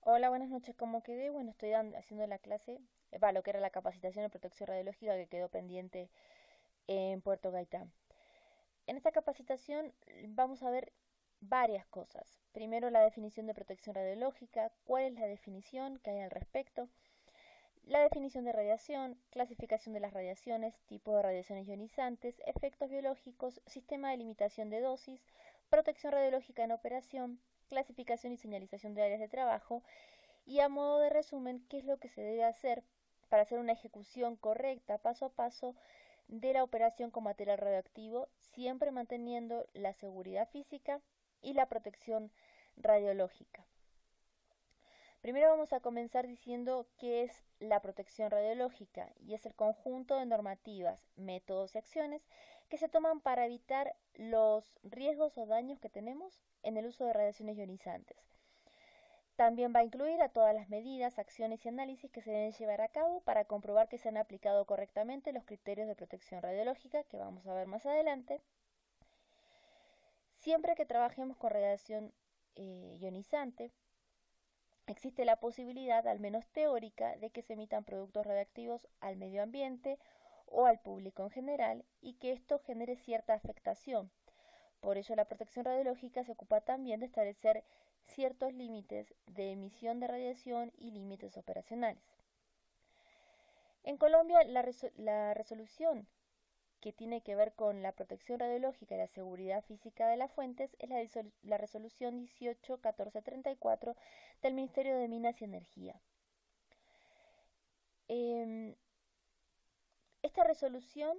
Hola, buenas noches. ¿Cómo quedé? Bueno, estoy haciendo la clase, lo que era la capacitación en protección radiológica que quedó pendiente en Puerto Gaitán. En esta capacitación vamos a ver varias cosas. Primero, la definición de protección radiológica, cuál es la definición que hay al respecto, la definición de radiación, clasificación de las radiaciones, tipo de radiaciones ionizantes, efectos biológicos, sistema de limitación de dosis, protección radiológica en operación, clasificación y señalización de áreas de trabajo y a modo de resumen, qué es lo que se debe hacer para hacer una ejecución correcta, paso a paso, de la operación con material radioactivo, siempre manteniendo la seguridad física y la protección radiológica. Primero vamos a comenzar diciendo qué es la protección radiológica y es el conjunto de normativas, métodos y acciones que se toman para evitar los riesgos o daños que tenemos en el uso de radiaciones ionizantes. También va a incluir a todas las medidas, acciones y análisis que se deben llevar a cabo para comprobar que se han aplicado correctamente los criterios de protección radiológica que vamos a ver más adelante. Siempre que trabajemos con radiación ionizante, existe la posibilidad, al menos teórica, de que se emitan productos radiactivos al medio ambiente o al público en general y que esto genere cierta afectación. Por ello, la protección radiológica se ocupa también de establecer ciertos límites de emisión de radiación y límites operacionales. En Colombia, la resolución que tiene que ver con la protección radiológica y la seguridad física de las fuentes es la resolución 18.1434 del Ministerio de Minas y Energía. Esta resolución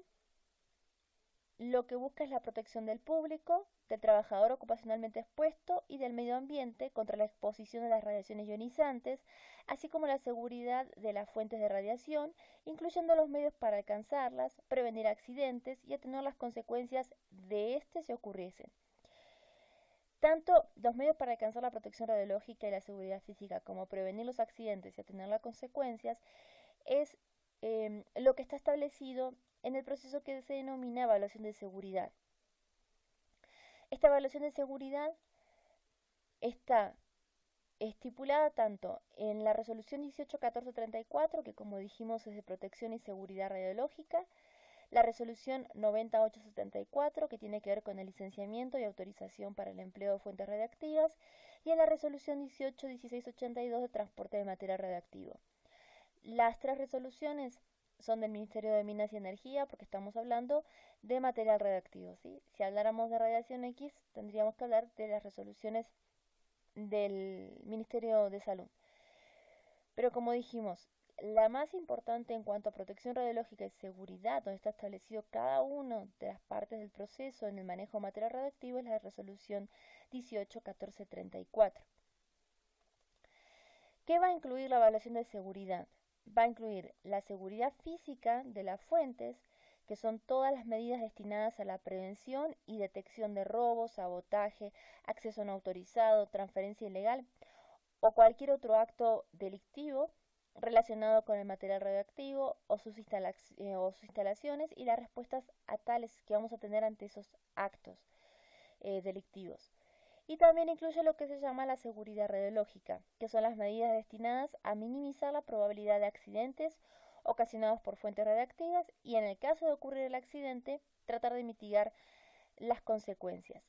lo que busca es la protección del público, del trabajador ocupacionalmente expuesto y del medio ambiente contra la exposición a las radiaciones ionizantes, así como la seguridad de las fuentes de radiación, incluyendo los medios para alcanzarlas, prevenir accidentes y atenuar las consecuencias de este si ocurriesen. Tanto los medios para alcanzar la protección radiológica y la seguridad física como prevenir los accidentes y atenuar las consecuencias es lo que está establecido en el proceso que se denomina evaluación de seguridad. Esta evaluación de seguridad está estipulada tanto en la resolución 18.1434, que como dijimos es de protección y seguridad radiológica, la resolución 90.874, que tiene que ver con el licenciamiento y autorización para el empleo de fuentes radiactivas, y en la resolución 18.1682 de transporte de material radioactivo. Las tres resoluciones son del Ministerio de Minas y Energía porque estamos hablando de material radioactivo, ¿sí? Si habláramos de radiación X, tendríamos que hablar de las resoluciones del Ministerio de Salud. Pero como dijimos, la más importante en cuanto a protección radiológica y seguridad, donde está establecido cada una de las partes del proceso en el manejo de material radioactivo, es la resolución 18.1434. ¿Qué va a incluir la evaluación de seguridad? Va a incluir la seguridad física de las fuentes, que son todas las medidas destinadas a la prevención y detección de robo, sabotaje, acceso no autorizado, transferencia ilegal o cualquier otro acto delictivo relacionado con el material radioactivo o sus instalaciones y las respuestas a tales que vamos a tener ante esos actos delictivos. Y también incluye lo que se llama la seguridad radiológica, que son las medidas destinadas a minimizar la probabilidad de accidentes ocasionados por fuentes radiactivas y en el caso de ocurrir el accidente, tratar de mitigar las consecuencias.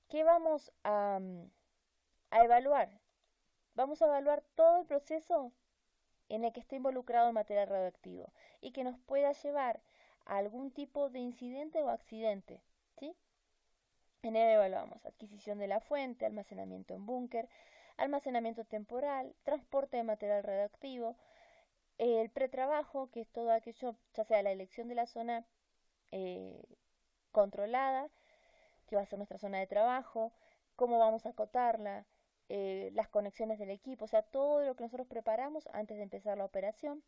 ¿Qué vamos a evaluar? Vamos a evaluar todo el proceso en el que está involucrado el material radioactivo y que nos pueda llevar a algún tipo de incidente o accidente, ¿sí? En él evaluamos adquisición de la fuente, almacenamiento en búnker, almacenamiento temporal, transporte de material radioactivo, el pretrabajo, que es todo aquello, ya sea la elección de la zona eh, controlada, que va a ser nuestra zona de trabajo, cómo vamos a acotarla, las conexiones del equipo, o sea, todo lo que nosotros preparamos antes de empezar la operación.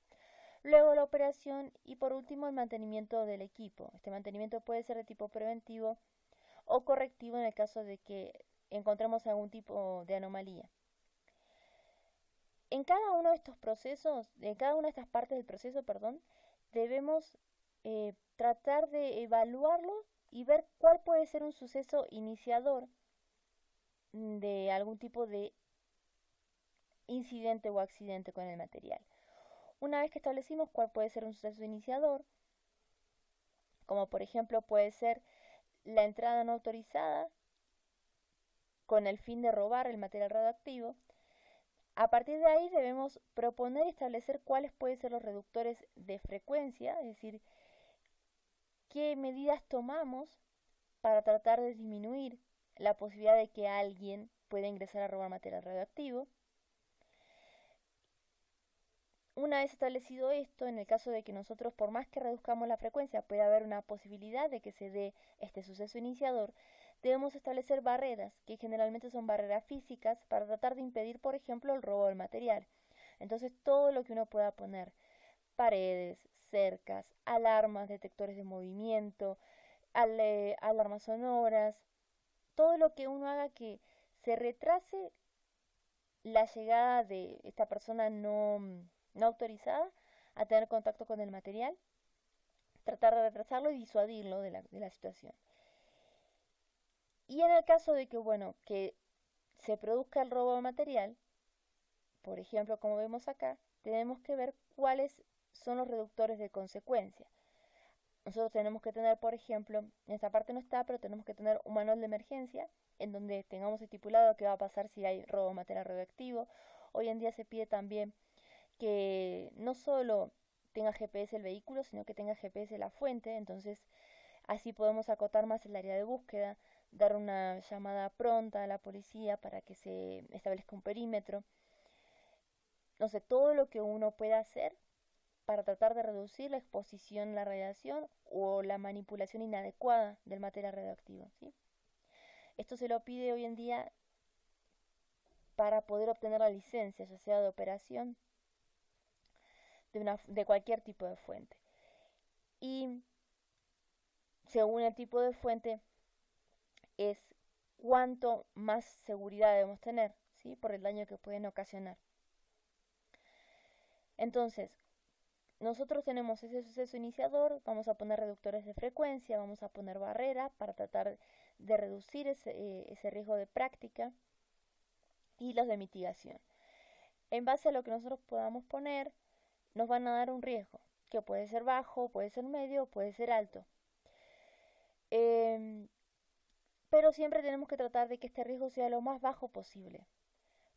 Luego la operación y por último el mantenimiento del equipo. Este mantenimiento puede ser de tipo preventivo o correctivo en el caso de que encontremos algún tipo de anomalía. En cada uno de estos procesos, en cada una de estas partes del proceso, perdón, debemos tratar de evaluarlo y ver cuál puede ser un suceso iniciador de algún tipo de incidente o accidente con el material. Una vez que establecimos cuál puede ser un suceso iniciador, como por ejemplo puede ser la entrada no autorizada con el fin de robar el material radioactivo, a partir de ahí debemos proponer y establecer cuáles pueden ser los reductores de frecuencia, es decir, qué medidas tomamos para tratar de disminuir la posibilidad de que alguien pueda ingresar a robar material radioactivo. Una vez establecido esto, en el caso de que nosotros, por más que reduzcamos la frecuencia, pueda haber una posibilidad de que se dé este suceso iniciador, debemos establecer barreras, que generalmente son barreras físicas, para tratar de impedir, por ejemplo, el robo del material. Entonces, todo lo que uno pueda poner, paredes, cercas, alarmas, detectores de movimiento, alarmas sonoras, todo lo que uno haga que se retrase la llegada de esta persona no autorizada a tener contacto con el material, tratar de retrasarlo y disuadirlo de la situación. Y en el caso de que, bueno, que se produzca el robo de material, por ejemplo, como vemos acá, tenemos que ver cuáles son los reductores de consecuencia. Nosotros tenemos que tener, por ejemplo, en esta parte no está, pero tenemos que tener un manual de emergencia en donde tengamos estipulado qué va a pasar si hay robo de material radioactivo. Hoy en día se pide también que no solo tenga GPS el vehículo, sino que tenga GPS la fuente, entonces así podemos acotar más el área de búsqueda, dar una llamada pronta a la policía para que se establezca un perímetro. No sé, todo lo que uno pueda hacer para tratar de reducir la exposición a la radiación o la manipulación inadecuada del material radioactivo, ¿sí? Esto se lo pide hoy en día para poder obtener la licencia, ya sea de operación de cualquier tipo de fuente. Y según el tipo de fuente es cuánto más seguridad debemos tener, ¿sí? Por el daño que pueden ocasionar. Entonces, nosotros tenemos ese suceso iniciador, vamos a poner reductores de frecuencia, vamos a poner barreras para tratar de reducir ese riesgo de práctica y los de mitigación. En base a lo que nosotros podamos poner, nos van a dar un riesgo, que puede ser bajo, puede ser medio, puede ser alto. Pero siempre tenemos que tratar de que este riesgo sea lo más bajo posible.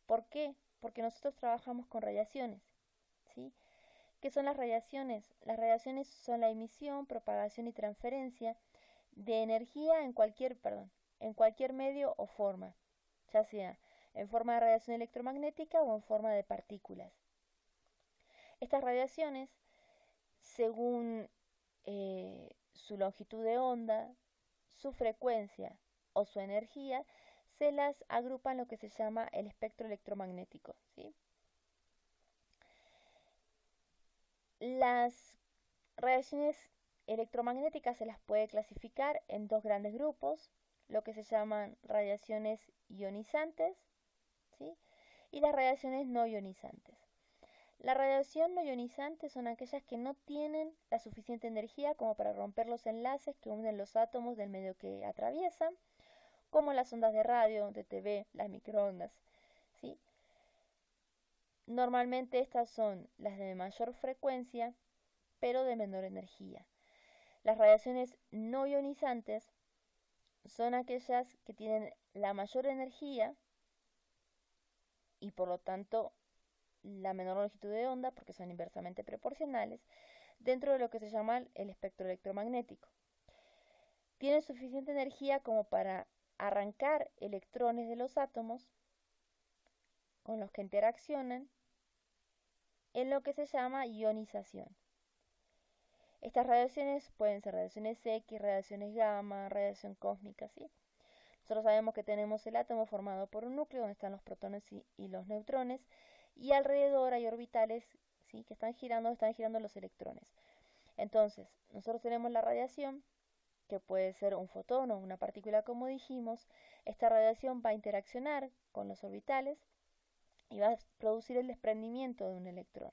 ¿Por qué? Porque nosotros trabajamos con radiaciones, ¿sí? ¿Qué son las radiaciones? Las radiaciones son la emisión, propagación y transferencia de energía en cualquier medio o forma, ya sea en forma de radiación electromagnética o en forma de partículas. Estas radiaciones, según su longitud de onda, su frecuencia o su energía, se las agrupa en lo que se llama el espectro electromagnético, ¿sí? Las radiaciones electromagnéticas se las puede clasificar en dos grandes grupos, lo que se llaman radiaciones ionizantes, ¿sí? Y las radiaciones no ionizantes. La radiación no ionizante son aquellas que no tienen la suficiente energía como para romper los enlaces que unen los átomos del medio que atraviesan, como las ondas de radio, de TV, las microondas, ¿sí? Normalmente estas son las de mayor frecuencia, pero de menor energía. Las radiaciones no ionizantes son aquellas que tienen la mayor energía y por lo tanto la menor longitud de onda, porque son inversamente proporcionales, dentro de lo que se llama el espectro electromagnético. Tienen suficiente energía como para arrancar electrones de los átomos con los que interaccionan en lo que se llama ionización. Estas radiaciones pueden ser radiaciones X, radiaciones gamma, radiación cósmica, ¿sí? Nosotros sabemos que tenemos el átomo formado por un núcleo donde están los protones y los neutrones, y alrededor hay orbitales, ¿sí?, que están girando los electrones. Entonces, nosotros tenemos la radiación, que puede ser un fotón o una partícula como dijimos. Esta radiación va a interaccionar con los orbitales y va a producir el desprendimiento de un electrón.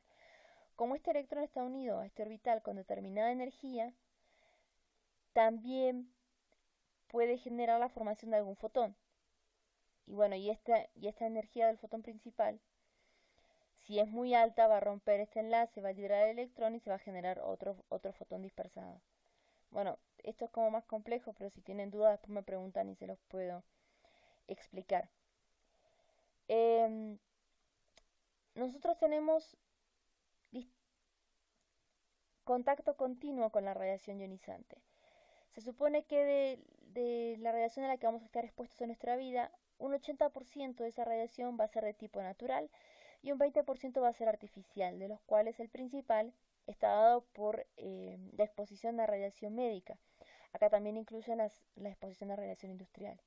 Como este electrón está unido a este orbital con determinada energía, también puede generar la formación de algún fotón. bueno, y esta energía del fotón principal, si es muy alta, va a romper este enlace, va a liberar el electrón y se va a generar otro fotón dispersado. Bueno, esto es como más complejo, pero si tienen dudas después me preguntan y se los puedo explicar. Em, Nosotros tenemos contacto continuo con la radiación ionizante. Se supone que de la radiación a la que vamos a estar expuestos en nuestra vida, un 80% de esa radiación va a ser de tipo natural y un 20% va a ser artificial, de los cuales el principal está dado por la exposición a radiación médica. Acá también incluyen la exposición a radiación industrial.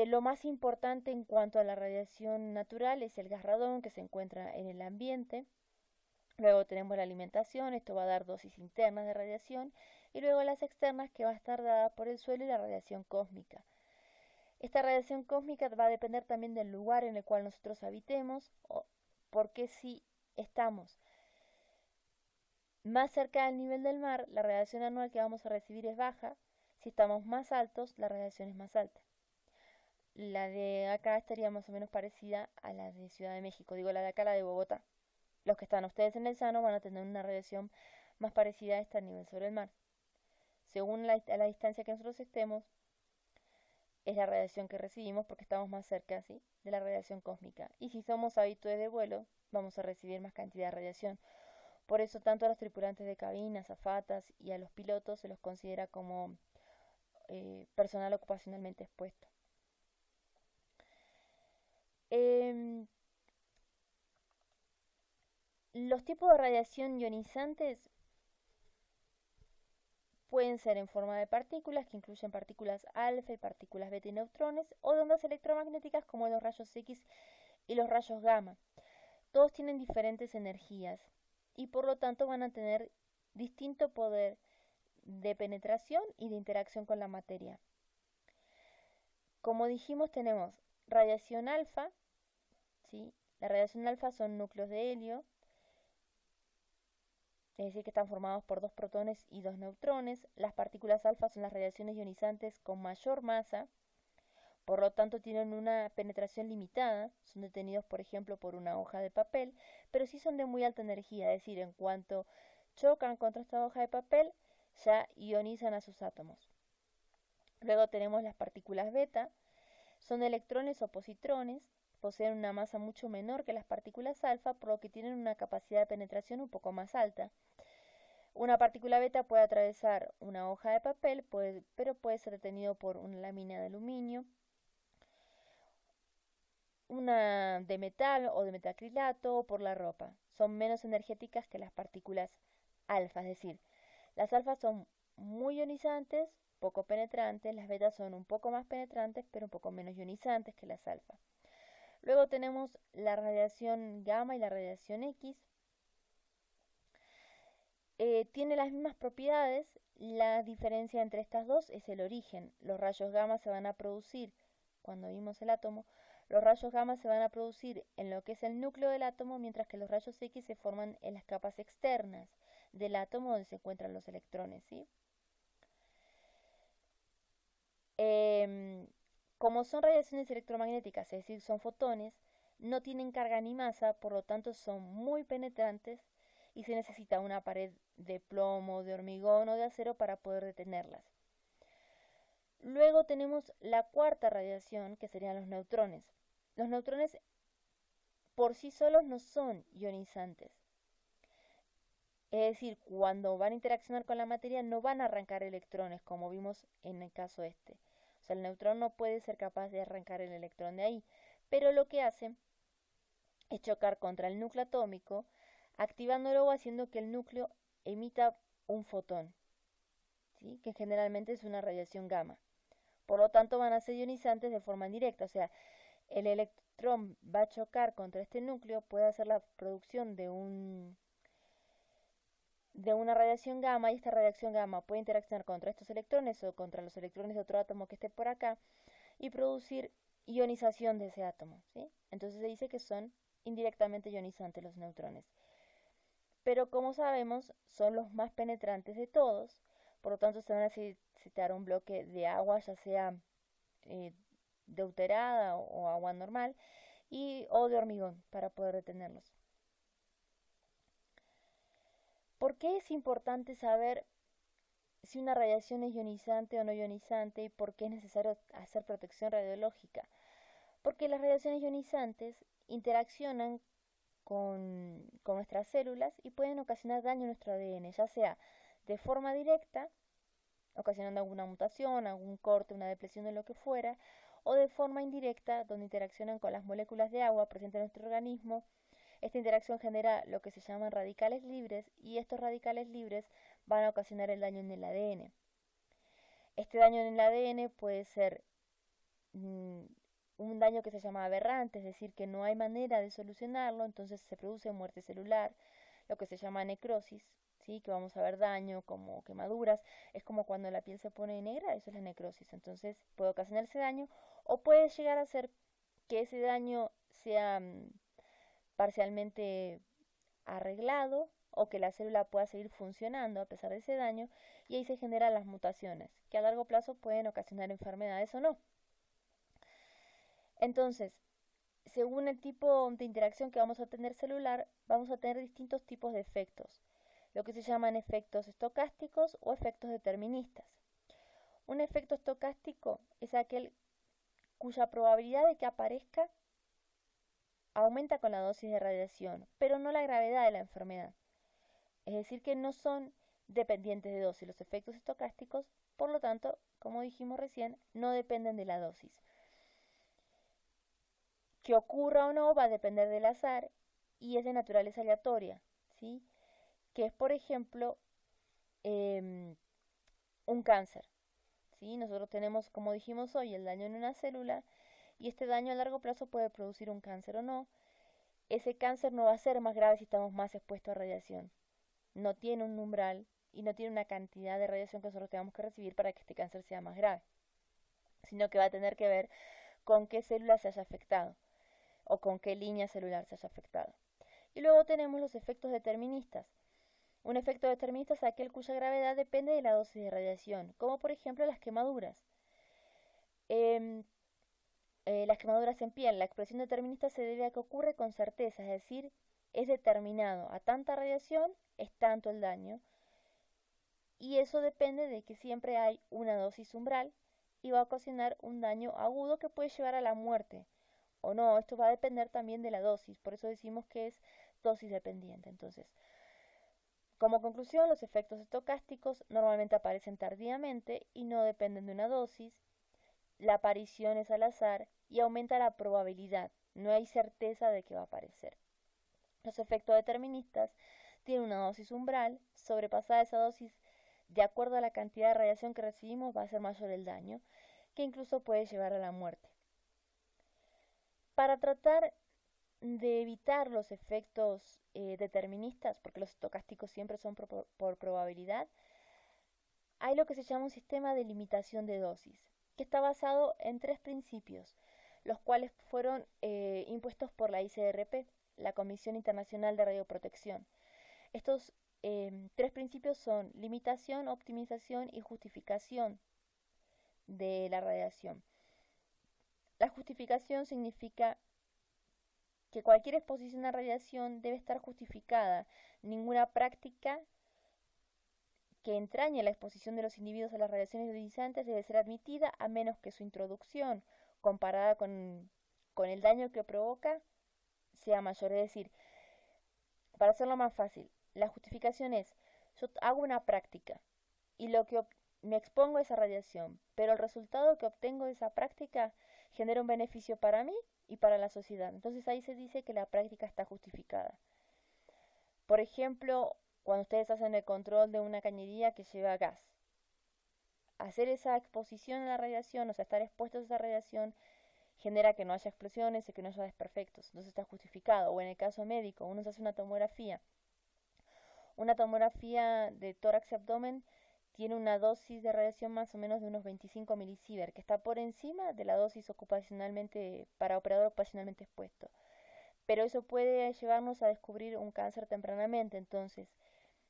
Lo más importante en cuanto a la radiación natural es el gas radón que se encuentra en el ambiente. Luego tenemos la alimentación, esto va a dar dosis internas de radiación, y luego las externas que va a estar dada por el suelo y la radiación cósmica. Esta radiación cósmica va a depender también del lugar en el cual nosotros habitemos, porque si estamos más cerca del nivel del mar, la radiación anual que vamos a recibir es baja, si estamos más altos, la radiación es más alta. La de acá estaría más o menos parecida a la de Ciudad de México, digo la de acá, la de Bogotá. Los que están ustedes en el Llano van a tener una radiación más parecida a esta a nivel sobre el mar. Según la distancia que nosotros estemos, es la radiación que recibimos porque estamos más cerca, ¿sí?, de la radiación cósmica. Y si somos habitués de vuelo, vamos a recibir más cantidad de radiación. Por eso tanto a los tripulantes de cabina, azafatas y a los pilotos se los considera como personal ocupacionalmente expuesto. Los tipos de radiación ionizantes pueden ser en forma de partículas, que incluyen partículas alfa y partículas beta y neutrones, o de ondas electromagnéticas como los rayos X y los rayos gamma. Todos tienen diferentes energías y por lo tanto van a tener distinto poder de penetración y de interacción con la materia. Como dijimos, tenemos radiación alfa, ¿sí? La radiación alfa son núcleos de helio, es decir, que están formados por 2 protones y 2 neutrones. Las partículas alfa son las radiaciones ionizantes con mayor masa, por lo tanto tienen una penetración limitada, son detenidos por ejemplo por una hoja de papel, pero sí son de muy alta energía, es decir, en cuanto chocan contra esta hoja de papel, ya ionizan a sus átomos. Luego tenemos las partículas beta, son electrones o positrones, poseen una masa mucho menor que las partículas alfa, por lo que tienen una capacidad de penetración un poco más alta. Una partícula beta puede atravesar una hoja de papel, pero puede ser detenido por una lámina de aluminio, una de metal o de metacrilato o por la ropa. Son menos energéticas que las partículas alfa, es decir, las alfas son muy ionizantes, poco penetrantes, las betas son un poco más penetrantes, pero un poco menos ionizantes que las alfa. Luego tenemos la radiación gamma y la radiación X. Tiene las mismas propiedades, la diferencia entre estas dos es el origen. Los rayos gamma se van a producir, cuando vimos el átomo, los rayos gamma se van a producir en lo que es el núcleo del átomo, mientras que los rayos X se forman en las capas externas del átomo donde se encuentran los electrones, ¿sí? Como son radiaciones electromagnéticas, es decir, son fotones, no tienen carga ni masa, por lo tanto son muy penetrantes y se necesita una pared de plomo, de hormigón o de acero para poder detenerlas. Luego tenemos la cuarta radiación, que serían los neutrones. Los neutrones por sí solos no son ionizantes. Es decir, cuando van a interaccionar con la materia no van a arrancar electrones, como vimos en el caso este. O sea, el neutrón no puede ser capaz de arrancar el electrón de ahí. Pero lo que hace es chocar contra el núcleo atómico, activándolo o haciendo que el núcleo emita un fotón, ¿sí?, que generalmente es una radiación gamma. Por lo tanto, van a ser ionizantes de forma indirecta, o sea, el electrón va a chocar contra este núcleo, puede hacer la producción de una radiación gamma, y esta radiación gamma puede interaccionar contra estos electrones o contra los electrones de otro átomo que esté por acá y producir ionización de ese átomo, ¿sí? Entonces se dice que son indirectamente ionizantes los neutrones. Pero como sabemos, son los más penetrantes de todos, por lo tanto se van a necesitar un bloque de agua, ya sea deuterada o agua normal, o de hormigón para poder detenerlos. ¿Por qué es importante saber si una radiación es ionizante o no ionizante y por qué es necesario hacer protección radiológica? Porque las radiaciones ionizantes interaccionan con nuestras células y pueden ocasionar daño a nuestro ADN, ya sea de forma directa, ocasionando alguna mutación, algún corte, una depresión de lo que fuera, o de forma indirecta, donde interaccionan con las moléculas de agua presentes en nuestro organismo. Esta interacción genera lo que se llaman radicales libres y estos radicales libres van a ocasionar el daño en el ADN. Este daño en el ADN puede ser un daño que se llama aberrante, es decir, que no hay manera de solucionarlo, entonces se produce muerte celular, lo que se llama necrosis, ¿sí? Que vamos a ver daño como quemaduras, es como cuando la piel se pone negra, eso es la necrosis, entonces puede ocasionarse daño o puede llegar a ser que ese daño sea parcialmente arreglado o que la célula pueda seguir funcionando a pesar de ese daño y ahí se generan las mutaciones, que a largo plazo pueden ocasionar enfermedades o no. Entonces, según el tipo de interacción que vamos a tener celular, vamos a tener distintos tipos de efectos, lo que se llaman efectos estocásticos o efectos deterministas. Un efecto estocástico es aquel cuya probabilidad de que aparezca aumenta con la dosis de radiación, pero no la gravedad de la enfermedad. Es decir, que no son dependientes de dosis los efectos estocásticos, por lo tanto, como dijimos recién, no dependen de la dosis. Que ocurra o no va a depender del azar y es de naturaleza aleatoria, ¿sí? Que es, por ejemplo, un cáncer, ¿sí? Nosotros tenemos, como dijimos hoy, el daño en una célula y este daño a largo plazo puede producir un cáncer o no. Ese cáncer no va a ser más grave si estamos más expuestos a radiación. No tiene un umbral y no tiene una cantidad de radiación que nosotros tengamos que recibir para que este cáncer sea más grave, sino que va a tener que ver con qué célula se haya afectado o con qué línea celular se haya afectado. Y luego tenemos los efectos deterministas. Un efecto determinista es aquel cuya gravedad depende de la dosis de radiación, como por ejemplo las quemaduras. Eh, las quemaduras en piel, la expresión determinista se debe a que ocurre con certeza, es decir, es determinado. A tanta radiación es tanto el daño. Y eso depende de que siempre hay una dosis umbral y va a ocasionar un daño agudo que puede llevar a la muerte o no. Esto va a depender también de la dosis, por eso decimos que es dosis dependiente. Entonces, como conclusión, los efectos estocásticos normalmente aparecen tardíamente y no dependen de una dosis. La aparición es al azar y aumenta la probabilidad. No hay certeza de que va a aparecer. Los efectos deterministas tienen una dosis umbral. Sobrepasada esa dosis, de acuerdo a la cantidad de radiación que recibimos, va a ser mayor el daño, que incluso puede llevar a la muerte. Para tratar de evitar los efectos deterministas, porque los estocásticos siempre son por probabilidad, hay lo que se llama un sistema de limitación de dosis, que está basado en tres principios, los cuales fueron impuestos por la ICRP, la Comisión Internacional de Radioprotección. Estos tres principios son limitación, optimización y justificación de la radiación. La justificación significa que cualquier exposición a radiación debe estar justificada. Ninguna práctica que entrañe la exposición de los individuos a las radiaciones ionizantes debe ser admitida a menos que su introducción, comparada con el daño que provoca, sea mayor. Es decir, para hacerlo más fácil, la justificación es, yo hago una práctica y me expongo a esa radiación, pero el resultado que obtengo de esa práctica genera un beneficio para mí y para la sociedad. Entonces ahí se dice que la práctica está justificada. Por ejemplo, cuando ustedes hacen el control de una cañería que lleva gas, hacer esa exposición a la radiación, o sea, estar expuestos a esa radiación, genera que no haya explosiones y que no haya desperfectos. Entonces está justificado. O en el caso médico, uno se hace una tomografía. Una tomografía de tórax y abdomen tiene una dosis de radiación más o menos de unos 25 milisievert, que está por encima de la dosis ocupacionalmente para operador ocupacionalmente expuesto. Pero eso puede llevarnos a descubrir un cáncer tempranamente. Entonces,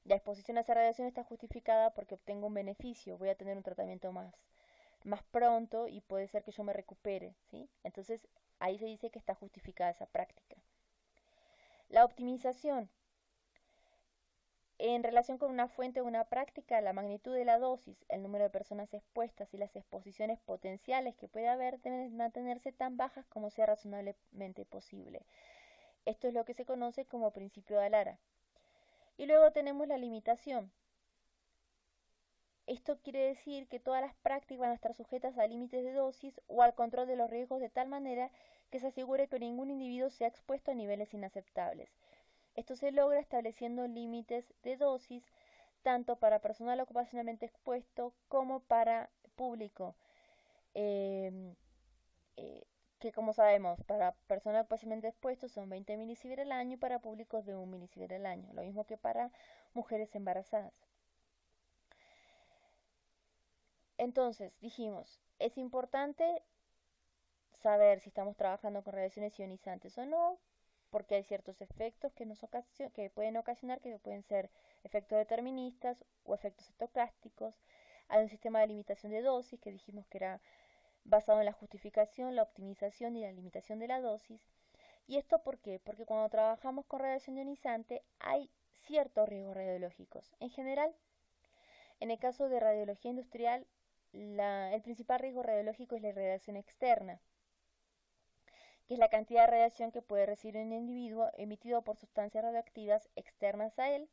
la exposición a esa radiación está justificada porque obtengo un beneficio, voy a tener un tratamiento más más pronto y puede ser que yo me recupere, ¿sí? Entonces ahí se dice que está justificada esa práctica. La optimización. En relación con una fuente o una práctica, la magnitud de la dosis, el número de personas expuestas y las exposiciones potenciales que puede haber deben mantenerse tan bajas como sea razonablemente posible. Esto es lo que se conoce como principio de Alara. Y luego tenemos la limitación. Esto quiere decir que todas las prácticas van a estar sujetas a límites de dosis o al control de los riesgos de tal manera que se asegure que ningún individuo sea expuesto a niveles inaceptables. Esto se logra estableciendo límites de dosis tanto para personal ocupacionalmente expuesto como para público, eh, que como sabemos, para personal ocupacionalmente expuesto son 20 milisievert al año y para públicos de 1 milisievert al año, lo mismo que para mujeres embarazadas. Entonces, dijimos, es importante saber si estamos trabajando con radiaciones ionizantes o no, porque hay ciertos efectos que pueden ocasionar, que pueden ser efectos deterministas o efectos estocásticos. Hay un sistema de limitación de dosis que dijimos que era basado en la justificación, la optimización y la limitación de la dosis. ¿Y esto por qué? Porque cuando trabajamos con radiación ionizante hay ciertos riesgos radiológicos. En general, en el caso de radiología industrial, el principal riesgo radiológico es la radiación externa, que es la cantidad de radiación que puede recibir un individuo emitido por sustancias radioactivas externas a él.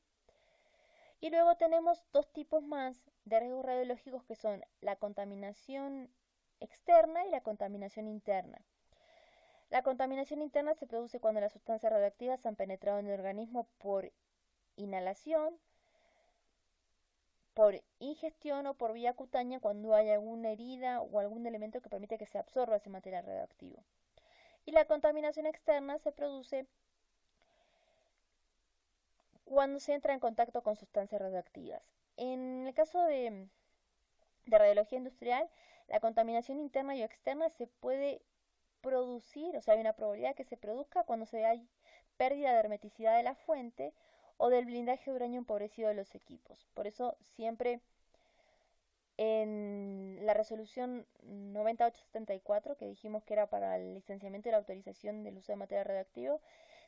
Y luego tenemos dos tipos más de riesgos radiológicos que son la contaminación externa y la contaminación interna. La contaminación interna se produce cuando las sustancias radioactivas han penetrado en el organismo por inhalación, por ingestión o por vía cutánea cuando hay alguna herida o algún elemento que permite que se absorba ese material radioactivo. Y la contaminación externa se produce cuando se entra en contacto con sustancias radioactivas. En el caso de radiología industrial, la contaminación interna y externa se puede producir, o sea, hay una probabilidad que se produzca cuando hay pérdida de hermeticidad de la fuente o del blindaje de uranio empobrecido de los equipos. Por eso siempre en la resolución 9874, que dijimos que era para el licenciamiento y la autorización del uso de material radioactivo,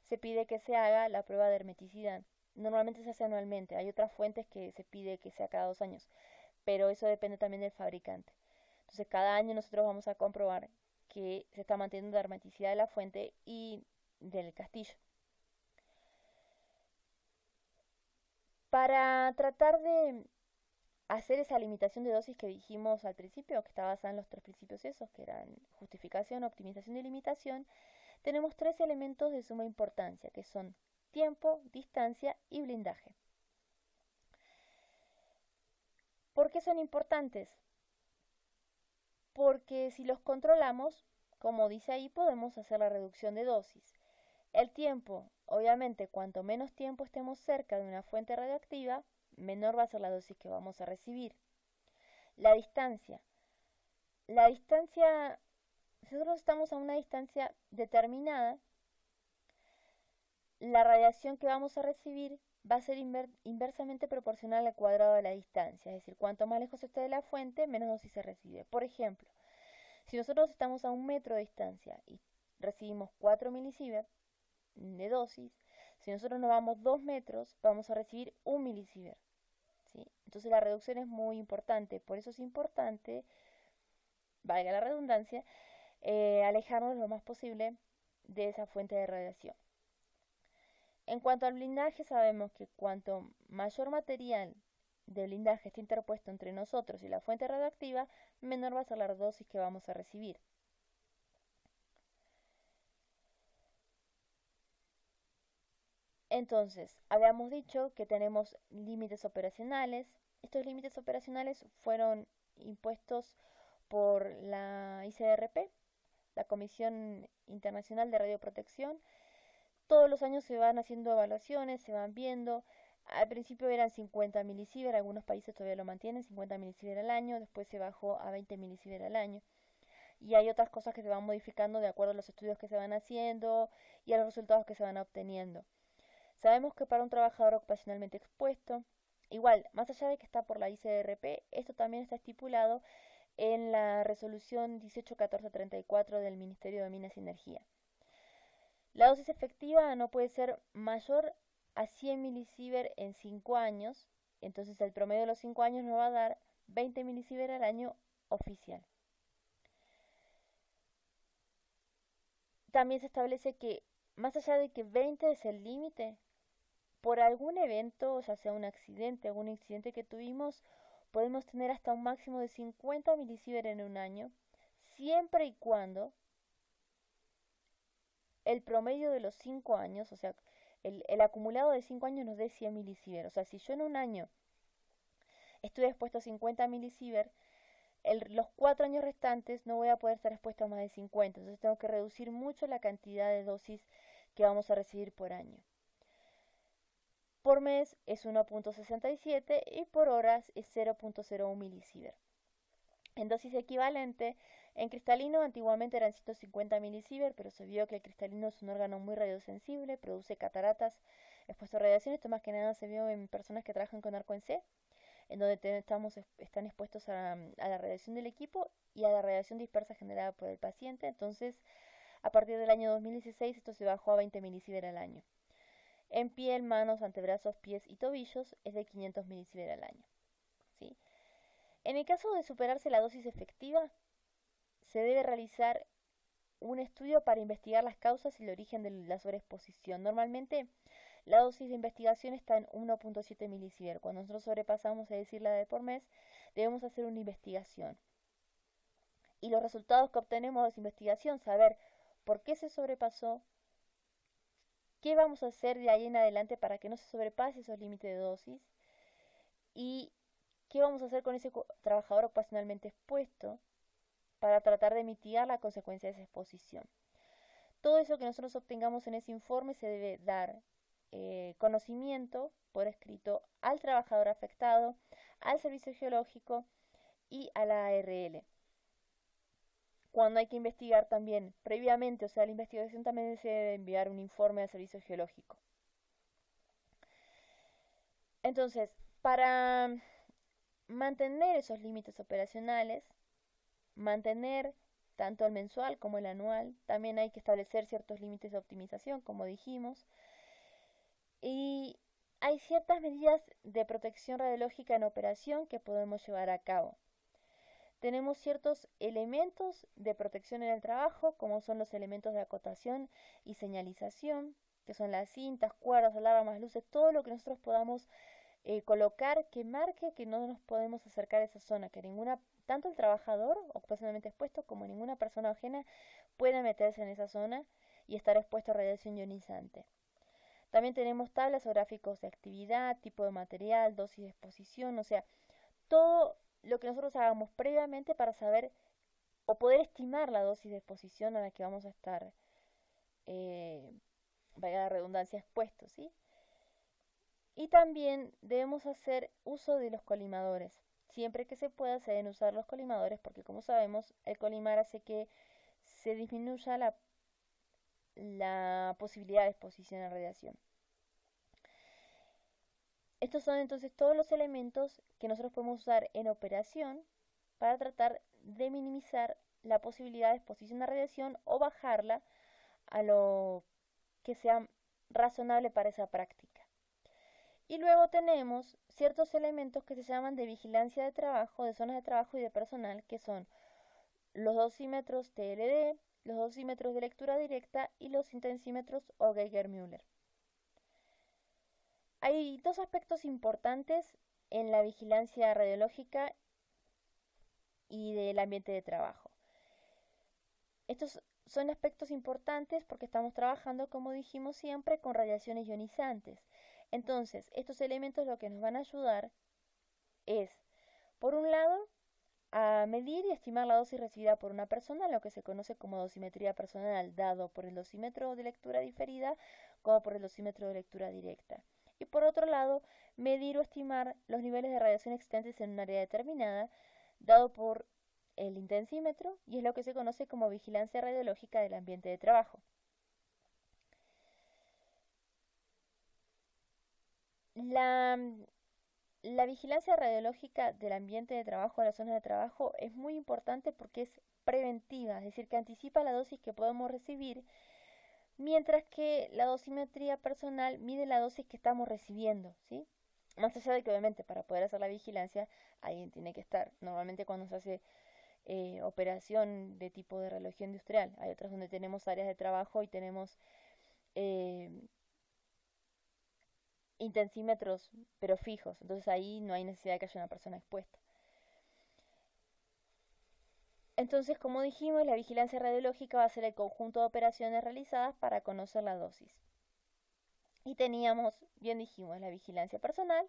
se pide que se haga la prueba de hermeticidad. Normalmente se hace anualmente, hay otras fuentes que se pide que sea cada 2 años, pero eso depende también del fabricante. Entonces cada año nosotros vamos a comprobar que se está manteniendo la hermeticidad de la fuente y del castillo. Para tratar de hacer esa limitación de dosis que dijimos al principio, que está basada en los tres principios esos, que eran justificación, optimización y limitación, tenemos tres elementos de suma importancia, que son tiempo, distancia y blindaje. ¿Por qué son importantes? Porque si los controlamos, como dice ahí, podemos hacer la reducción de dosis. El tiempo, obviamente, cuanto menos tiempo estemos cerca de una fuente radioactiva, menor va a ser la dosis que vamos a recibir. La distancia. La distancia, si nosotros estamos a una distancia determinada, la radiación que vamos a recibir va a ser inversamente proporcional al cuadrado de la distancia. Es decir, cuanto más lejos esté de la fuente, menos dosis se recibe. Por ejemplo, si nosotros estamos a 1 metro de distancia y recibimos 4 milisievert de dosis, si nosotros nos vamos 2 metros, vamos a recibir 1 milisievert. ¿Sí? Entonces la reducción es muy importante. Por eso es importante, valga la redundancia, alejarnos lo más posible de esa fuente de radiación. En cuanto al blindaje, sabemos que cuanto mayor material de blindaje esté interpuesto entre nosotros y la fuente radioactiva, menor va a ser la dosis que vamos a recibir. Entonces, habíamos dicho que tenemos límites operacionales. Estos límites operacionales fueron impuestos por la ICRP, la Comisión Internacional de Radioprotección. Todos los años se van haciendo evaluaciones, se van viendo. Al principio eran 50 milisievert, algunos países todavía lo mantienen, 50 milisievert al año, después se bajó a 20 milisievert al año. Y hay otras cosas que se van modificando de acuerdo a los estudios que se van haciendo y a los resultados que se van obteniendo. Sabemos que para un trabajador ocupacionalmente expuesto, igual, más allá de que está por la ICRP, esto también está estipulado en la resolución 181434 del Ministerio de Minas y Energía. La dosis efectiva no puede ser mayor a 100 milisievert en 5 años, entonces el promedio de los 5 años nos va a dar 20 milisievert al año oficial. También se establece que, más allá de que 20 es el límite, por algún evento, ya sea un accidente, algún incidente que tuvimos, podemos tener hasta un máximo de 50 milisievert en un año, siempre y cuando el promedio de los 5 años, o sea, el acumulado de 5 años nos dé 100 milisievert. O sea, si yo en un año estuve expuesto a 50 milisievert, los 4 años restantes no voy a poder estar expuesto a más de 50. Entonces tengo que reducir mucho la cantidad de dosis que vamos a recibir por año. Por mes es 1.67 y por horas es 0.01 milisievert. En dosis equivalente, en cristalino antiguamente eran 150 milisievert, pero se vio que el cristalino es un órgano muy radiosensible, produce cataratas expuesto a radiación. Esto más que nada se vio en personas que trabajan con arco en C, en donde están expuestos a la radiación del equipo y a la radiación dispersa generada por el paciente. Entonces, a partir del año 2016 esto se bajó a 20 milisievert al año. En piel, manos, antebrazos, pies y tobillos es de 500 milisievert al año. ¿Sí? En el caso de superarse la dosis efectiva, se debe realizar un estudio para investigar las causas y el origen de la sobreexposición. Normalmente la dosis de investigación está en 1.7 milisievert. Cuando nosotros sobrepasamos, es decir, la de por mes, debemos hacer una investigación. Y los resultados que obtenemos de esa investigación, saber por qué se sobrepasó, qué vamos a hacer de ahí en adelante para que no se sobrepase esos límites de dosis y qué vamos a hacer con ese trabajador ocupacionalmente expuesto para tratar de mitigar la consecuencia de esa exposición. Todo eso que nosotros obtengamos en ese informe se debe dar conocimiento por escrito al trabajador afectado, al servicio geológico y a la ARL. Cuando hay que investigar también previamente, o sea, la investigación también se debe enviar un informe al servicio geológico. Entonces, para mantener esos límites operacionales, mantener tanto el mensual como el anual, también hay que establecer ciertos límites de optimización, como dijimos, y hay ciertas medidas de protección radiológica en operación que podemos llevar a cabo. Tenemos ciertos elementos de protección en el trabajo, como son los elementos de acotación y señalización, que son las cintas, cuerdas, alarmas, luces, todo lo que nosotros podamos colocar que marque que no nos podemos acercar a esa zona, que tanto el trabajador ocupacionalmente expuesto como ninguna persona ajena pueda meterse en esa zona y estar expuesto a radiación ionizante. También tenemos tablas o gráficos de actividad, tipo de material, dosis de exposición, o sea, todo lo que nosotros hagamos previamente para saber o poder estimar la dosis de exposición a la que vamos a estar, vaya la redundancia, expuestos, ¿sí? Y también debemos hacer uso de los colimadores. Siempre que se pueda se deben usar los colimadores porque, como sabemos, el colimar hace que se disminuya la posibilidad de exposición a radiación. Estos son entonces todos los elementos que nosotros podemos usar en operación para tratar de minimizar la posibilidad de exposición a radiación o bajarla a lo que sea razonable para esa práctica. Y luego tenemos ciertos elementos que se llaman de vigilancia de trabajo, de zonas de trabajo y de personal, que son los dosímetros TLD, los dosímetros de lectura directa y los intensímetros o Geiger-Müller. Hay dos aspectos importantes en la vigilancia radiológica y del ambiente de trabajo. Estos son aspectos importantes porque estamos trabajando, como dijimos siempre, con radiaciones ionizantes. Entonces, estos elementos lo que nos van a ayudar es, por un lado, a medir y estimar la dosis recibida por una persona, lo que se conoce como dosimetría personal, dado por el dosímetro de lectura diferida como por el dosímetro de lectura directa. Y por otro lado, medir o estimar los niveles de radiación existentes en un área determinada, dado por el intensímetro, y es lo que se conoce como vigilancia radiológica del ambiente de trabajo. La vigilancia radiológica del ambiente de trabajo, de la zona de trabajo, es muy importante porque es preventiva, es decir, que anticipa la dosis que podemos recibir, mientras que la dosimetría personal mide la dosis que estamos recibiendo, ¿sí? Más allá de que obviamente para poder hacer la vigilancia alguien tiene que estar. Normalmente cuando se hace operación de tipo de radiología industrial, hay otras donde tenemos áreas de trabajo y tenemos eh, intensímetros pero fijos, entonces ahí no hay necesidad de que haya una persona expuesta. Entonces, como dijimos, la vigilancia radiológica va a ser el conjunto de operaciones realizadas para conocer la dosis. Y teníamos, bien dijimos, la vigilancia personal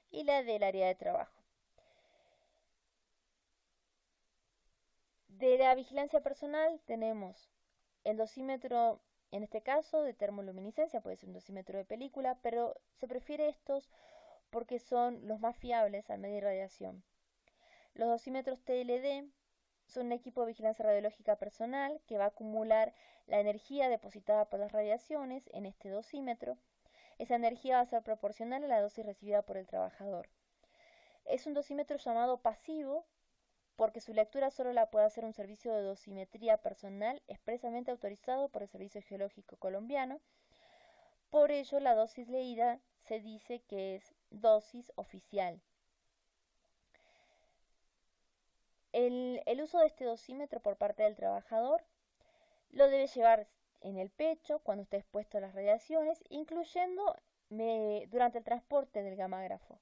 y la del área de trabajo. De la vigilancia personal tenemos el dosímetro, en este caso de termoluminiscencia, puede ser un dosímetro de película, pero se prefiere estos porque son los más fiables al medir radiación. Los dosímetros TLD son un equipo de vigilancia radiológica personal que va a acumular la energía depositada por las radiaciones en este dosímetro. Esa energía va a ser proporcional a la dosis recibida por el trabajador. Es un dosímetro llamado pasivo porque su lectura solo la puede hacer un servicio de dosimetría personal expresamente autorizado por el Servicio Geológico Colombiano. Por ello, la dosis leída se dice que es dosis oficial. El uso de este dosímetro por parte del trabajador lo debe llevar en el pecho cuando esté expuesto a las radiaciones, incluyendo durante el transporte del gamágrafo.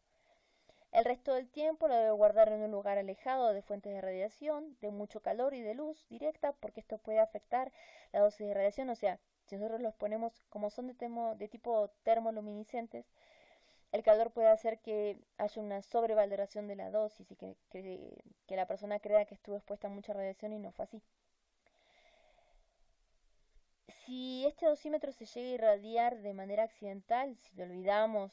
El resto del tiempo lo debe guardar en un lugar alejado de fuentes de radiación, de mucho calor y de luz directa, porque esto puede afectar la dosis de radiación. O sea, si nosotros los ponemos como son de tipo termoluminiscentes, el calor puede hacer que haya una sobrevaloración de la dosis y que la persona crea que estuvo expuesta a mucha radiación y no fue así. Si este dosímetro se llega a irradiar de manera accidental, si lo olvidamos,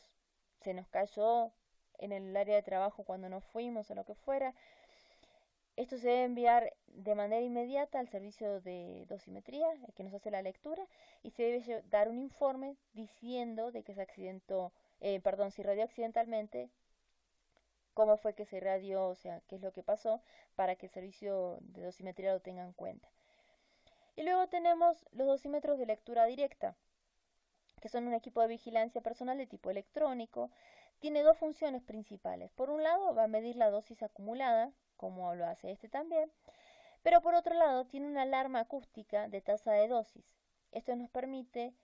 se nos cayó en el área de trabajo cuando nos fuimos o lo que fuera, esto se debe enviar de manera inmediata al servicio de dosimetría, el que nos hace la lectura, y se debe dar un informe diciendo de que se accidentó, se irradió accidentalmente, cómo fue que se irradió, o sea, qué es lo que pasó, para que el servicio de dosimetría lo tenga en cuenta. Y luego tenemos los dosímetros de lectura directa, que son un equipo de vigilancia personal de tipo electrónico. Tiene dos funciones principales. Por un lado, va a medir la dosis acumulada, como lo hace este también, pero por otro lado, tiene una alarma acústica de tasa de dosis. Esto nos permite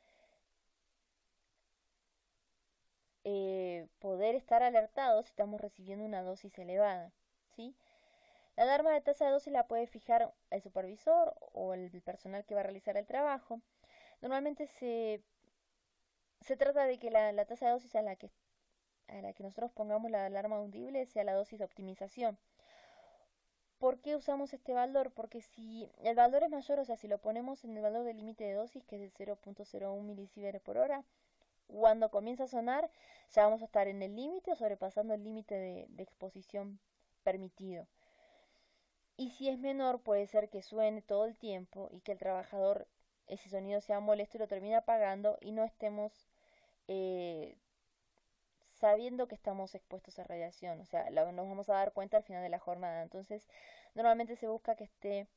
poder estar alertados si estamos recibiendo una dosis elevada, ¿sí? La alarma de tasa de dosis la puede fijar el supervisor o el personal que va a realizar el trabajo. Normalmente se trata de que la tasa de dosis a la que nosotros pongamos la alarma audible sea la dosis de optimización. ¿Por qué usamos este valor? Porque si el valor es mayor, o sea, si lo ponemos en el valor del límite de dosis, que es de 0.01 milisievert por hora, cuando comienza a sonar ya vamos a estar en el límite o sobrepasando el límite de exposición permitido. Y si es menor, puede ser que suene todo el tiempo y que el trabajador, ese sonido sea molesto y lo termine apagando y no estemos eh, sabiendo que estamos expuestos a radiación. O sea, nos vamos a dar cuenta al final de la jornada. Entonces, normalmente se busca que esté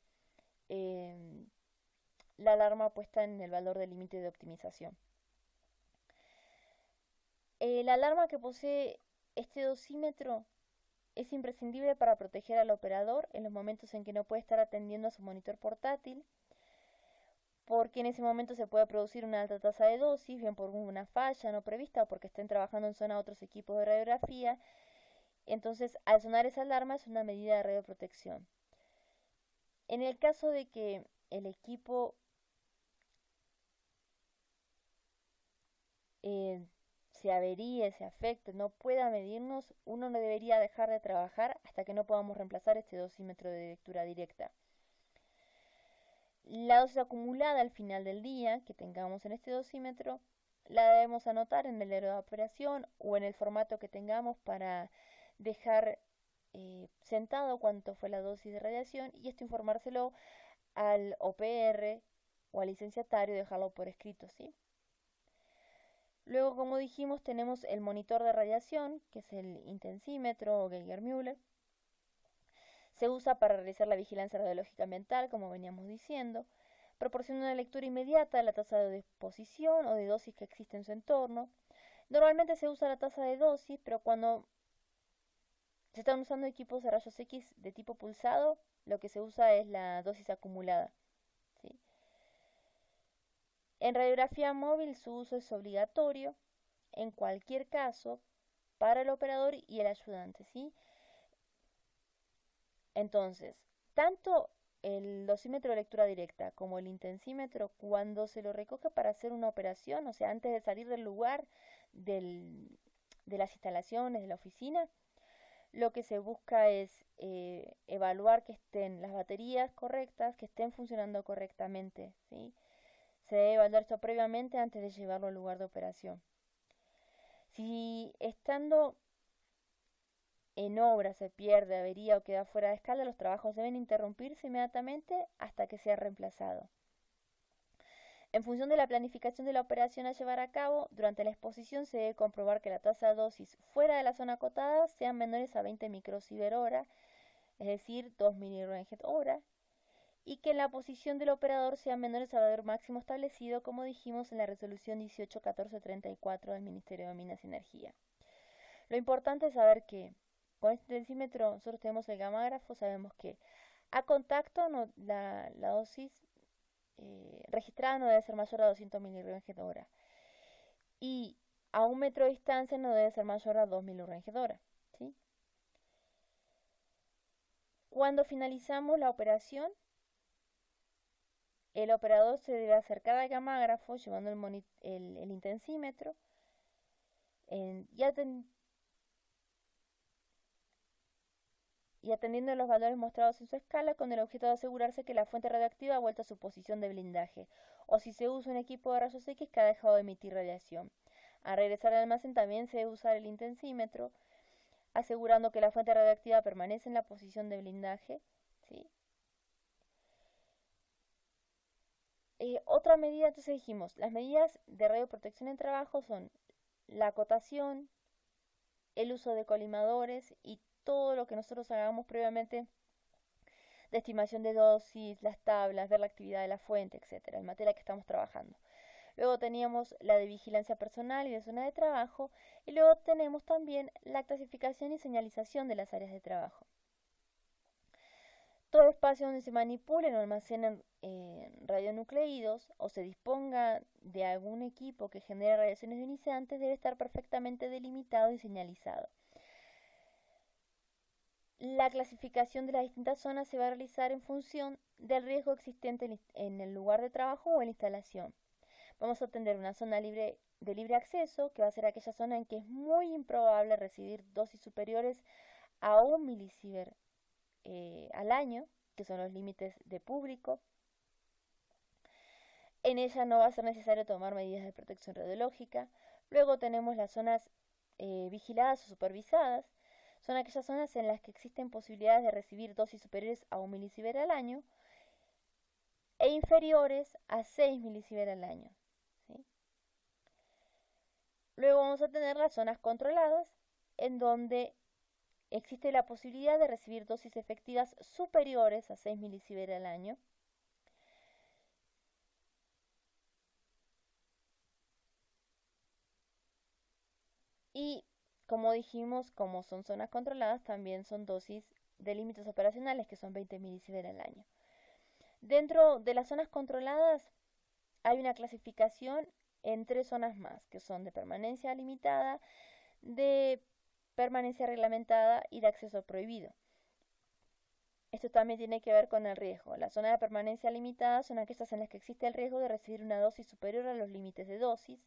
eh, la alarma puesta en el valor del límite de optimización. La alarma que posee este dosímetro es imprescindible para proteger al operador en los momentos en que no puede estar atendiendo a su monitor portátil, porque en ese momento se puede producir una alta tasa de dosis, bien por una falla no prevista o porque estén trabajando en zona otros equipos de radiografía. Entonces, al sonar esa alarma es una medida de radioprotección. En el caso de que el equipo se averíe, se afecte, no pueda medirnos, uno no debería dejar de trabajar hasta que no podamos reemplazar este dosímetro de lectura directa. La dosis acumulada al final del día que tengamos en este dosímetro la debemos anotar en el diario de operación o en el formato que tengamos para dejar sentado cuánto fue la dosis de radiación y esto informárselo al OPR o al licenciatario y dejarlo por escrito, ¿sí? Luego, como dijimos, tenemos el monitor de radiación, que es el intensímetro o Geiger-Müller. Se usa para realizar la vigilancia radiológica ambiental, como veníamos diciendo. Proporciona una lectura inmediata de la tasa de exposición o de dosis que existe en su entorno. Normalmente se usa la tasa de dosis, pero cuando se están usando equipos de rayos X de tipo pulsado, lo que se usa es la dosis acumulada, ¿sí? En radiografía móvil su uso es obligatorio en cualquier caso para el operador y el ayudante, ¿sí? Entonces, tanto el dosímetro de lectura directa como el intensímetro, cuando se lo recoge para hacer una operación, o sea, antes de salir del lugar de las instalaciones, de la oficina, lo que se busca es evaluar que estén las baterías correctas, que estén funcionando correctamente, ¿sí? Se debe evaluar esto previamente antes de llevarlo al lugar de operación. Si estando en obra se pierde, avería o queda fuera de escala, los trabajos deben interrumpirse inmediatamente hasta que sea reemplazado. En función de la planificación de la operación a llevar a cabo, durante la exposición se debe comprobar que la tasa de dosis fuera de la zona acotada sean menores a 20 microsievert hora, es decir, 2 mRNG hora, y que en la posición del operador sean menores al valor máximo establecido, como dijimos en la resolución 181434 del Ministerio de Minas y Energía. Lo importante es saber que con este densímetro nosotros tenemos el gamágrafo, sabemos que a contacto la dosis registrada no debe ser mayor a 200 mRNG hora y a 1 metro de distancia no debe ser mayor a 2 mRNG hora, ¿sí? Cuando finalizamos la operación, el operador se debe acercar al gamágrafo llevando el intensímetro y atendiendo los valores mostrados en su escala con el objeto de asegurarse que la fuente radioactiva ha vuelto a su posición de blindaje, o si se usa un equipo de rayos X que ha dejado de emitir radiación. Al regresar al almacén también se debe usar el intensímetro, asegurando que la fuente radioactiva permanece en la posición de blindaje, ¿sí? Otra medida, entonces dijimos, las medidas de radioprotección en trabajo son la acotación, el uso de colimadores y todo lo que nosotros hagamos previamente de estimación de dosis, las tablas, ver la actividad de la fuente, etcétera, en materia que estamos trabajando. Luego teníamos la de vigilancia personal y de zona de trabajo, y luego tenemos también la clasificación y señalización de las áreas de trabajo. Todo espacio donde se manipulen o almacenen radionucleidos o se disponga de algún equipo que genere radiaciones ionizantes debe estar perfectamente delimitado y señalizado. La clasificación de las distintas zonas se va a realizar en función del riesgo existente en el lugar de trabajo o en la instalación. Vamos a tener una zona de libre acceso, que va a ser aquella zona en que es muy improbable recibir dosis superiores a 1 milisievert al año, que son los límites de público. En ella no va a ser necesario tomar medidas de protección radiológica. Luego tenemos las zonas vigiladas o supervisadas. Son aquellas zonas en las que existen posibilidades de recibir dosis superiores a 1 milisievert al año e inferiores a 6 milisievert al año, ¿sí? Luego vamos a tener las zonas controladas, en donde existe la posibilidad de recibir dosis efectivas superiores a 6 milisievert al año. Y como dijimos, como son zonas controladas, también son dosis de límites operacionales, que son 20 milisievert al año. Dentro de las zonas controladas hay una clasificación en 3 zonas más, que son de permanencia limitada, de permanencia reglamentada y de acceso prohibido. Esto también tiene que ver con el riesgo. Las zonas de permanencia limitada son aquellas en las que existe el riesgo de recibir una dosis superior a los límites de dosis.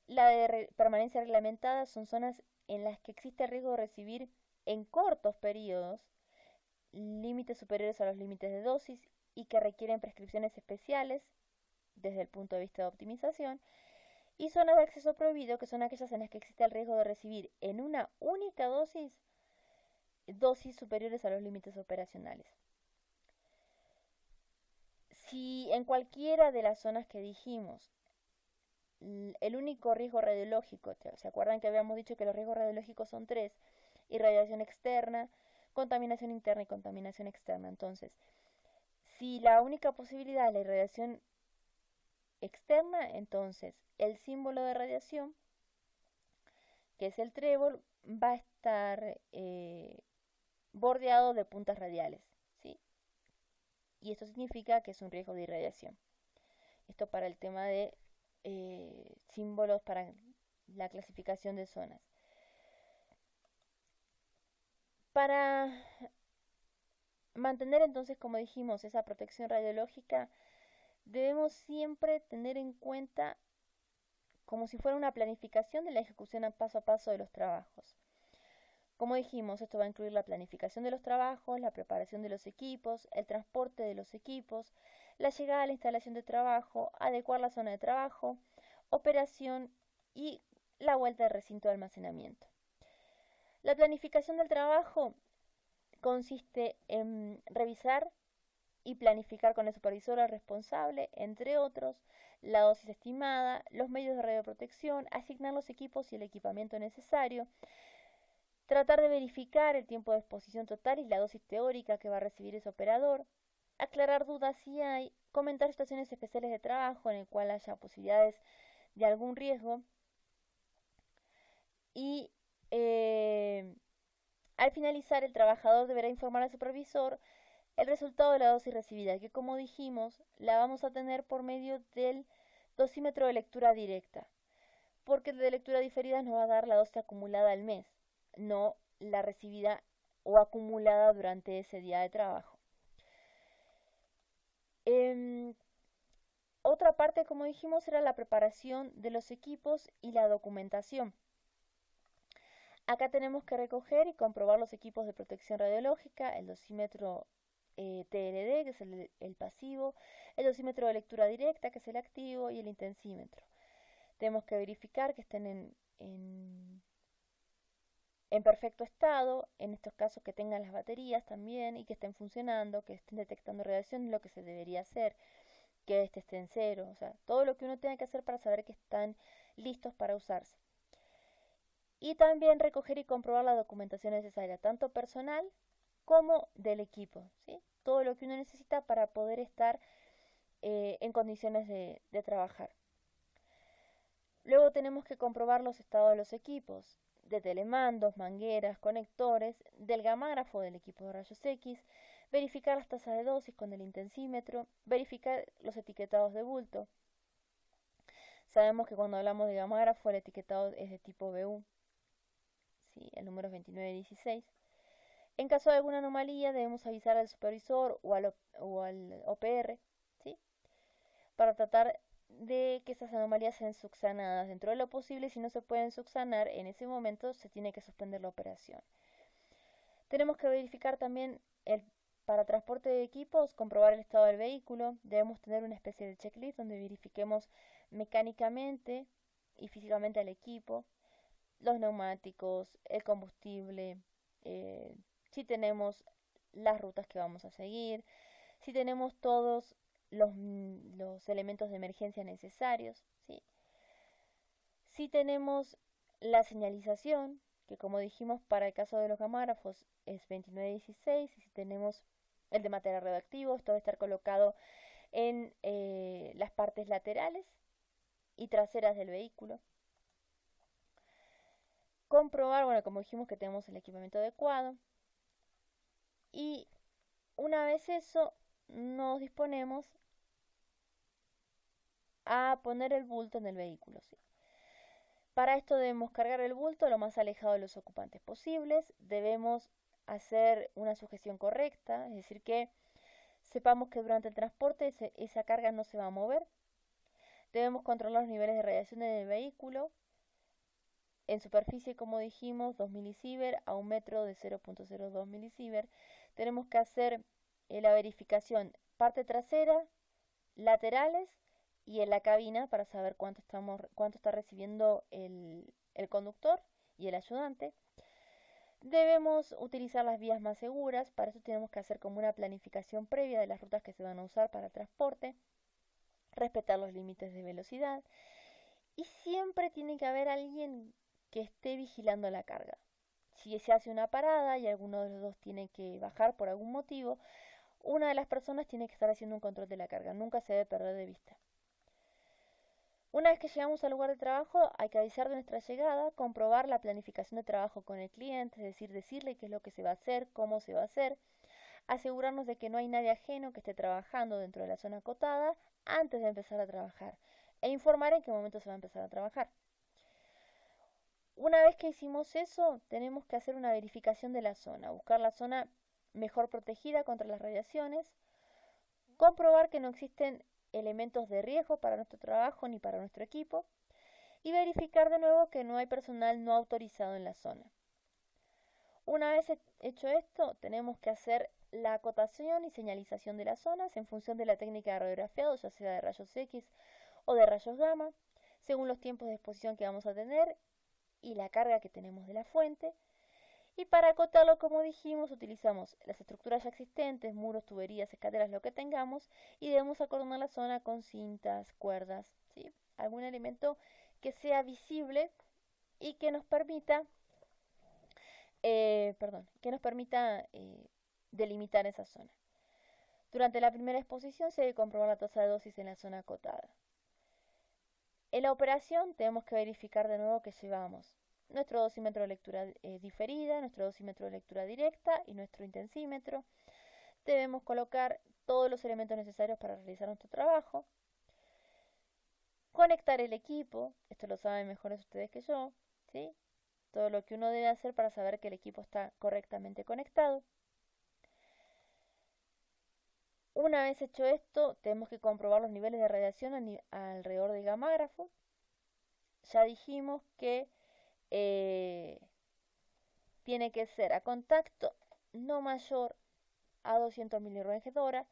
La de permanencia reglamentada son zonas en las que existe el riesgo de recibir en cortos periodos límites superiores a los límites de dosis y que requieren prescripciones especiales desde el punto de vista de optimización. Y zonas de acceso prohibido, que son aquellas en las que existe el riesgo de recibir en una única dosis superiores a los límites operacionales. Si en cualquiera de las zonas que dijimos el único riesgo radiológico, ¿se acuerdan que habíamos dicho que los riesgos radiológicos son tres? Irradiación externa, contaminación interna y contaminación externa. Entonces, si la única posibilidad es la irradiación externa, entonces el símbolo de radiación, que es el trébol, va a estar bordeado de puntas radiales, ¿sí? Y esto significa que es un riesgo de irradiación. Esto para el tema de símbolos para la clasificación de zonas. Para mantener entonces, como dijimos, esa protección radiológica, debemos siempre tener en cuenta como si fuera una planificación de la ejecución a paso de los trabajos. Como dijimos, esto va a incluir la planificación de los trabajos, la preparación de los equipos, el transporte de los equipos, la llegada a la instalación de trabajo, adecuar la zona de trabajo, operación y la vuelta del recinto de almacenamiento. La planificación del trabajo consiste en revisar y planificar con el supervisor o el responsable, entre otros, la dosis estimada, los medios de radioprotección, asignar los equipos y el equipamiento necesario, tratar de verificar el tiempo de exposición total y la dosis teórica que va a recibir ese operador, aclarar dudas si hay, comentar situaciones especiales de trabajo en el cual haya posibilidades de algún riesgo y al finalizar el trabajador deberá informar al supervisor el resultado de la dosis recibida, que como dijimos la vamos a tener por medio del dosímetro de lectura directa, porque el de lectura diferida nos va a dar la dosis acumulada al mes, no la recibida o acumulada durante ese día de trabajo. Otra parte, como dijimos, era la preparación de los equipos y la documentación. Acá tenemos que recoger y comprobar los equipos de protección radiológica, el dosímetro TRD, que es el pasivo, el dosímetro de lectura directa, que es el activo, y el intensímetro. Tenemos que verificar que estén en perfecto estado, en estos casos que tengan las baterías también y que estén funcionando, que estén detectando radiación, lo que se debería hacer, que esté en cero, o sea, todo lo que uno tenga que hacer para saber que están listos para usarse. Y también recoger y comprobar la documentación necesaria, tanto personal como del equipo, ¿sí? Todo lo que uno necesita para poder estar en condiciones de trabajar. Luego tenemos que comprobar los estados de los equipos, de telemandos, mangueras, conectores, del gamágrafo del equipo de rayos X, verificar las tasas de dosis con el intensímetro, verificar los etiquetados de bulto. Sabemos que cuando hablamos de gamágrafo el etiquetado es de tipo BU, ¿sí? El número es 2916. En caso de alguna anomalía debemos avisar al supervisor o al OPR, ¿sí? Para tratar de que esas anomalías sean subsanadas dentro de lo posible. Si no se pueden subsanar, en ese momento se tiene que suspender la operación. Tenemos que verificar también para transporte de equipos, comprobar el estado del vehículo. Debemos tener una especie de checklist donde verifiquemos mecánicamente y físicamente al equipo, los neumáticos, el combustible, si tenemos las rutas que vamos a seguir, si tenemos todos los elementos de emergencia necesarios, ¿sí? Si tenemos la señalización, que como dijimos para el caso de los gamágrafos es 2916, y si tenemos el de material radioactivo, esto debe estar colocado en las partes laterales y traseras del vehículo. Comprobar, bueno, como dijimos, que tenemos el equipamiento adecuado. Y una vez eso, nos disponemos a poner el bulto en el vehículo, ¿sí? Para esto debemos cargar el bulto lo más alejado de los ocupantes posibles. Debemos hacer una sujeción correcta, es decir, que sepamos que durante el transporte esa carga no se va a mover. Debemos controlar los niveles de radiación en el vehículo. En superficie, como dijimos, 2 milisievert a un metro de 0.02 milisievert. Tenemos que hacer la verificación parte trasera, laterales y en la cabina para saber cuánto está recibiendo el conductor y el ayudante. Debemos utilizar las vías más seguras, para eso tenemos que hacer como una planificación previa de las rutas que se van a usar para transporte, respetar los límites de velocidad Y siempre tiene que haber alguien que esté vigilando la carga. Si se hace una parada y alguno de los dos tiene que bajar por algún motivo, una de las personas tiene que estar haciendo un control de la carga, nunca se debe perder de vista. Una vez que llegamos al lugar de trabajo, hay que avisar de nuestra llegada, comprobar la planificación de trabajo con el cliente, es decir, decirle qué es lo que se va a hacer, cómo se va a hacer, asegurarnos de que no hay nadie ajeno que esté trabajando dentro de la zona acotada antes de empezar a trabajar e informar en qué momento se va a empezar a trabajar. Una vez que hicimos eso, tenemos que hacer una verificación de la zona, buscar la zona mejor protegida contra las radiaciones, comprobar que no existen elementos de riesgo para nuestro trabajo ni para nuestro equipo y verificar de nuevo que no hay personal no autorizado en la zona. Una vez hecho esto, tenemos que hacer la acotación y señalización de las zonas en función de la técnica de radiografiado, ya sea de rayos X o de rayos gamma, según los tiempos de exposición que vamos a tener y la carga que tenemos de la fuente. Y para acotarlo, como dijimos, utilizamos las estructuras ya existentes, muros, tuberías, escaleras, lo que tengamos, y debemos acordonar la zona con cintas, cuerdas, ¿sí? Algún elemento que sea visible y que nos permita, delimitar esa zona. Durante la primera exposición se debe comprobar la tasa de dosis en la zona acotada. En la operación tenemos que verificar de nuevo que llevamos nuestro dosímetro de lectura diferida, nuestro dosímetro de lectura directa y nuestro intensímetro. Debemos colocar todos los elementos necesarios para realizar nuestro trabajo. Conectar el equipo, esto lo saben mejores ustedes que yo, ¿sí? Todo lo que uno debe hacer para saber que el equipo está correctamente conectado. Una vez hecho esto, tenemos que comprobar los niveles de radiación alrededor del gamágrafo. Ya dijimos que tiene que ser a contacto no mayor a 200 milirroentgens hora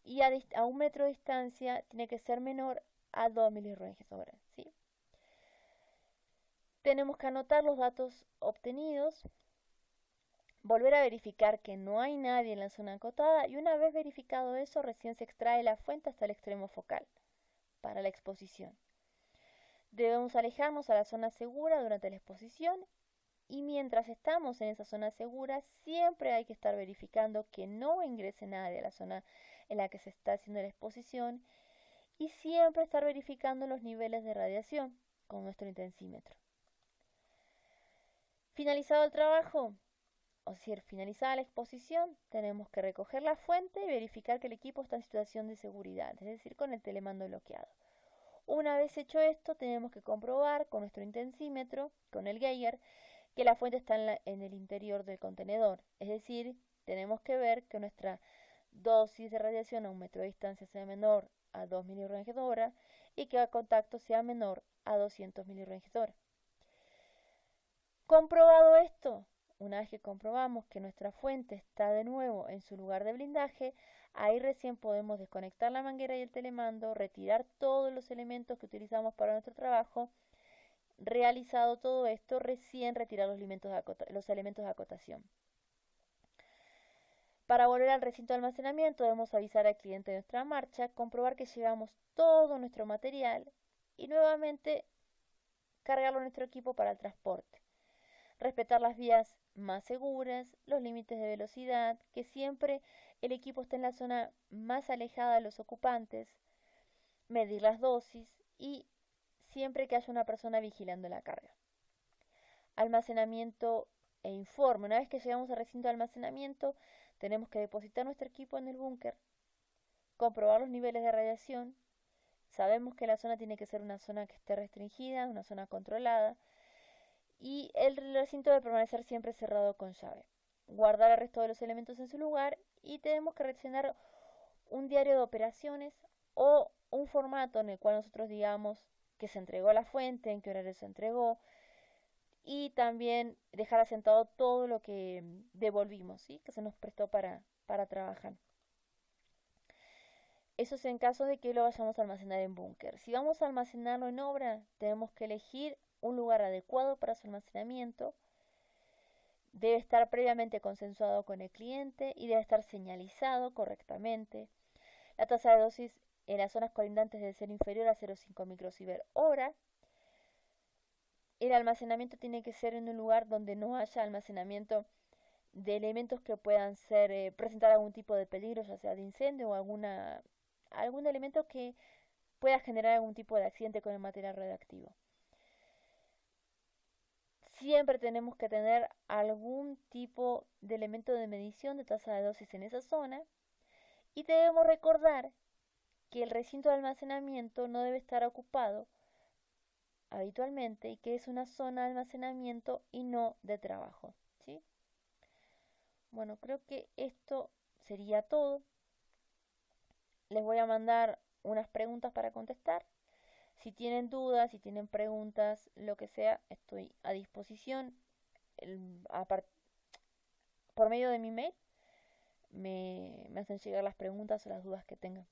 y a 1 metro de distancia tiene que ser menor a 2 milirroentgens hora, ¿sí? Tenemos que anotar los datos obtenidos, volver a verificar que no hay nadie en la zona acotada y una vez verificado eso recién se extrae la fuente hasta el extremo focal para la exposición. Debemos alejarnos a la zona segura durante la exposición y mientras estamos en esa zona segura siempre hay que estar verificando que no ingrese nadie a la zona en la que se está haciendo la exposición y siempre estar verificando los niveles de radiación con nuestro intensímetro. Finalizado el trabajo, o decir, finalizada la exposición, tenemos que recoger la fuente y verificar que el equipo está en situación de seguridad, es decir, con el telemando bloqueado. Una vez hecho esto, tenemos que comprobar con nuestro intensímetro, con el Geiger, que la fuente está en el interior del contenedor. Es decir, tenemos que ver que nuestra dosis de radiación a 1 metro de distancia sea menor a 2 milirroentgens hora y que el contacto sea menor a 200 milirroentgens hora. Comprobado esto, una vez que comprobamos que nuestra fuente está de nuevo en su lugar de blindaje, ahí recién podemos desconectar la manguera y el telemando, retirar todos los elementos que utilizamos para nuestro trabajo. Realizado todo esto, recién retirar los elementos de acotación. Para volver al recinto de almacenamiento debemos avisar al cliente de nuestra marcha, comprobar que llevamos todo nuestro material y nuevamente cargarlo en nuestro equipo para el transporte. Respetar las vías más seguras, los límites de velocidad, que siempre el equipo esté en la zona más alejada de los ocupantes, medir las dosis y siempre que haya una persona vigilando la carga. Almacenamiento e informe. Una vez que llegamos al recinto de almacenamiento, tenemos que depositar nuestro equipo en el búnker, comprobar los niveles de radiación. Sabemos que la zona tiene que ser una zona que esté restringida, una zona controlada, y el recinto debe permanecer siempre cerrado con llave. Guardar el resto de los elementos en su lugar y tenemos que reaccionar un diario de operaciones o un formato en el cual nosotros digamos que se entregó la fuente, en qué horario se entregó y también dejar asentado todo lo que devolvimos, ¿sí? Que se nos prestó para trabajar. Eso es en caso de que lo vayamos a almacenar en búnker. Si vamos a almacenarlo en obra, tenemos que elegir un lugar adecuado para su almacenamiento. Debe estar previamente consensuado con el cliente y debe estar señalizado correctamente. La tasa de dosis en las zonas colindantes de ser inferior a 0,5 microsievert hora. El almacenamiento tiene que ser en un lugar donde no haya almacenamiento de elementos que puedan ser presentar algún tipo de peligro, ya sea de incendio o algún elemento que pueda generar algún tipo de accidente con el material radioactivo. Siempre tenemos que tener algún tipo de elemento de medición de tasa de dosis en esa zona y debemos recordar que el recinto de almacenamiento no debe estar ocupado habitualmente y que es una zona de almacenamiento y no de trabajo, ¿sí? Bueno, creo que esto sería todo. Les voy a mandar unas preguntas para contestar. Si tienen dudas, si tienen preguntas, lo que sea, estoy a disposición. Por medio de mi mail me hacen llegar las preguntas o las dudas que tengan.